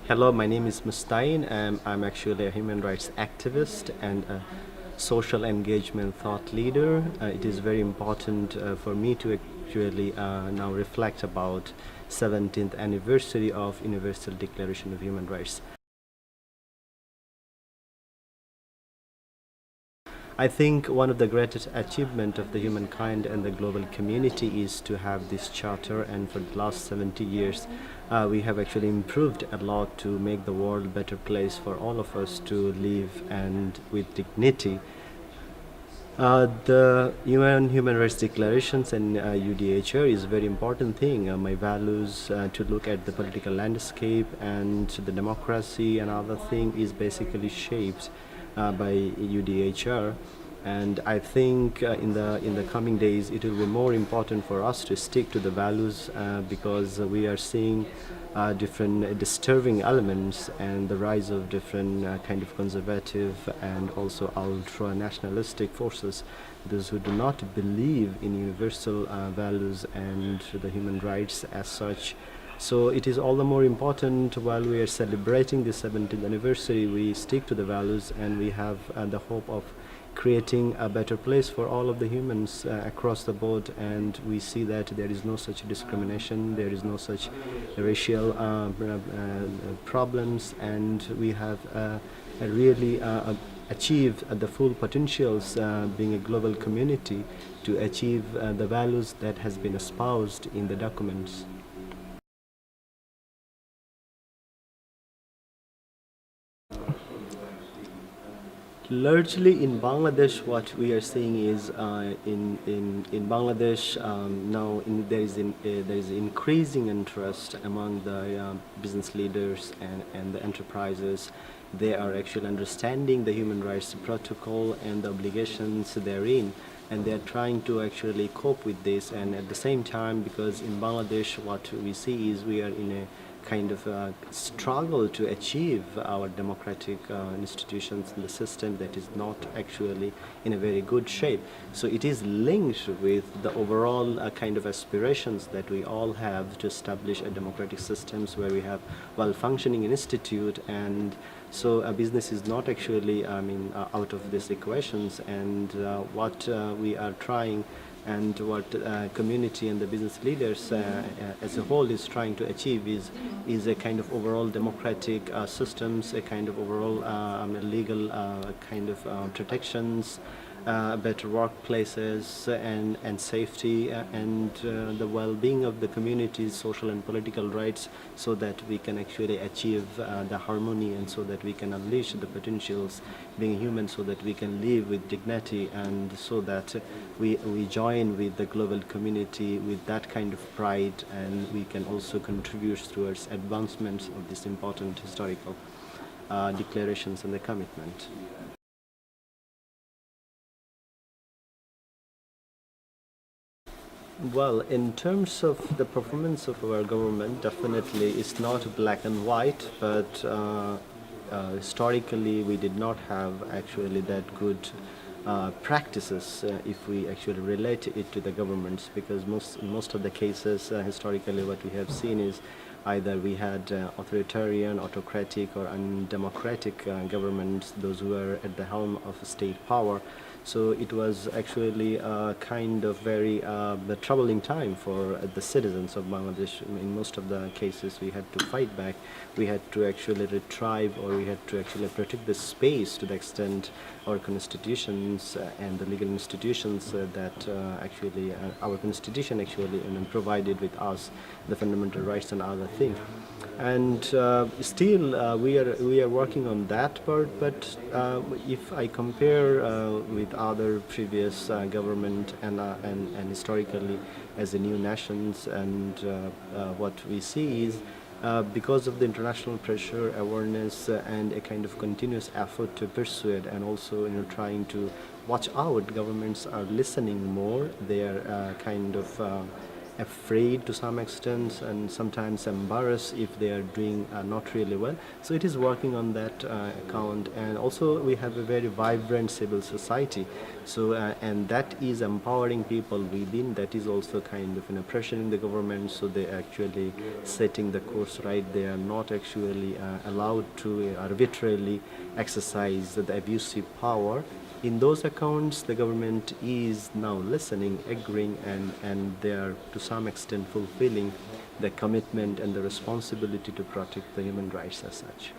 Hello, my name is Mustain. I'm actually a human rights activist and a social engagement thought leader. It is very important for me to actually now reflect about 17th anniversary of Universal Declaration of Human Rights. I think one of the greatest achievement of the humankind and the global community is to have this charter, and for the last 70 years we have actually improved a lot to make the world a better place for all of us to live and with dignity. The UN Human Rights Declarations and UDHR is a very important thing. My values to look at the political landscape and the democracy and other thing is basically shaped by UDHR, and I think in the coming days it will be more important for us to stick to the values because we are seeing different disturbing elements and the rise of different kind of conservative and also ultra nationalistic forces, those who do not believe in universal values and the human rights as such. So it is all the more important while we are celebrating the 17th anniversary, we stick to the values and we have the hope of creating a better place for all of the humans across the board, and we see that there is no such discrimination, there is no such racial problems, and we have really achieved the full potentials being a global community to achieve the values that has been espoused in the documents. Largely in Bangladesh, what we are seeing is in Bangladesh now there is increasing interest among the business leaders and the enterprises. They are actually understanding the human rights protocol and the obligations therein, and they are trying to actually cope with this. And at the same time, because in Bangladesh what we see is we are in a kind of struggle to achieve our democratic institutions in the system that is not actually in a very good shape. So it is linked with the overall kind of aspirations that we all have to establish a democratic systems where we have well-functioning institute, and so a business is not actually out of these equations, and what we are trying and what community and the business leaders as a whole is trying to achieve is a kind of overall democratic systems, a kind of overall legal kind of protections, better workplaces and safety and the well-being of the community's social and political rights, so that we can actually achieve the harmony, and so that we can unleash the potentials being human, so that we can live with dignity, and so that we join with the global community with that kind of pride, and we can also contribute towards advancements of this important historical declarations and the commitment. Well, in terms of the performance of our government, definitely it's not black and white, but historically we did not have actually that good practices if we actually relate it to the governments, because most of the cases historically what we have seen is either we had authoritarian, autocratic or undemocratic governments, those who are at the helm of state power. So it was actually a kind of very troubling time for the citizens of Bangladesh. In most of the cases we had to fight back, we had to actually retrieve, or we had to actually protect the space to the extent our constitutions and the legal institutions that actually our constitution actually provided with us the fundamental rights and other things. And still we are working on that part, but if I compare with other previous government and historically as the new nations, and what we see is because of the international pressure, awareness, and a kind of continuous effort to persuade, and also trying to watch out, governments are listening more. They are kind of afraid to some extent and sometimes embarrassed if they are doing not really well. So it is working on that account. And also we have a very vibrant civil society. So and that is empowering people within. That is also kind of pressuring the government. So they actually setting the course right. They are not actually allowed to arbitrarily exercise the abusive power. In those accounts, the government is now listening, agreeing, and they are to some extent fulfilling the commitment and the responsibility to protect the human rights as such.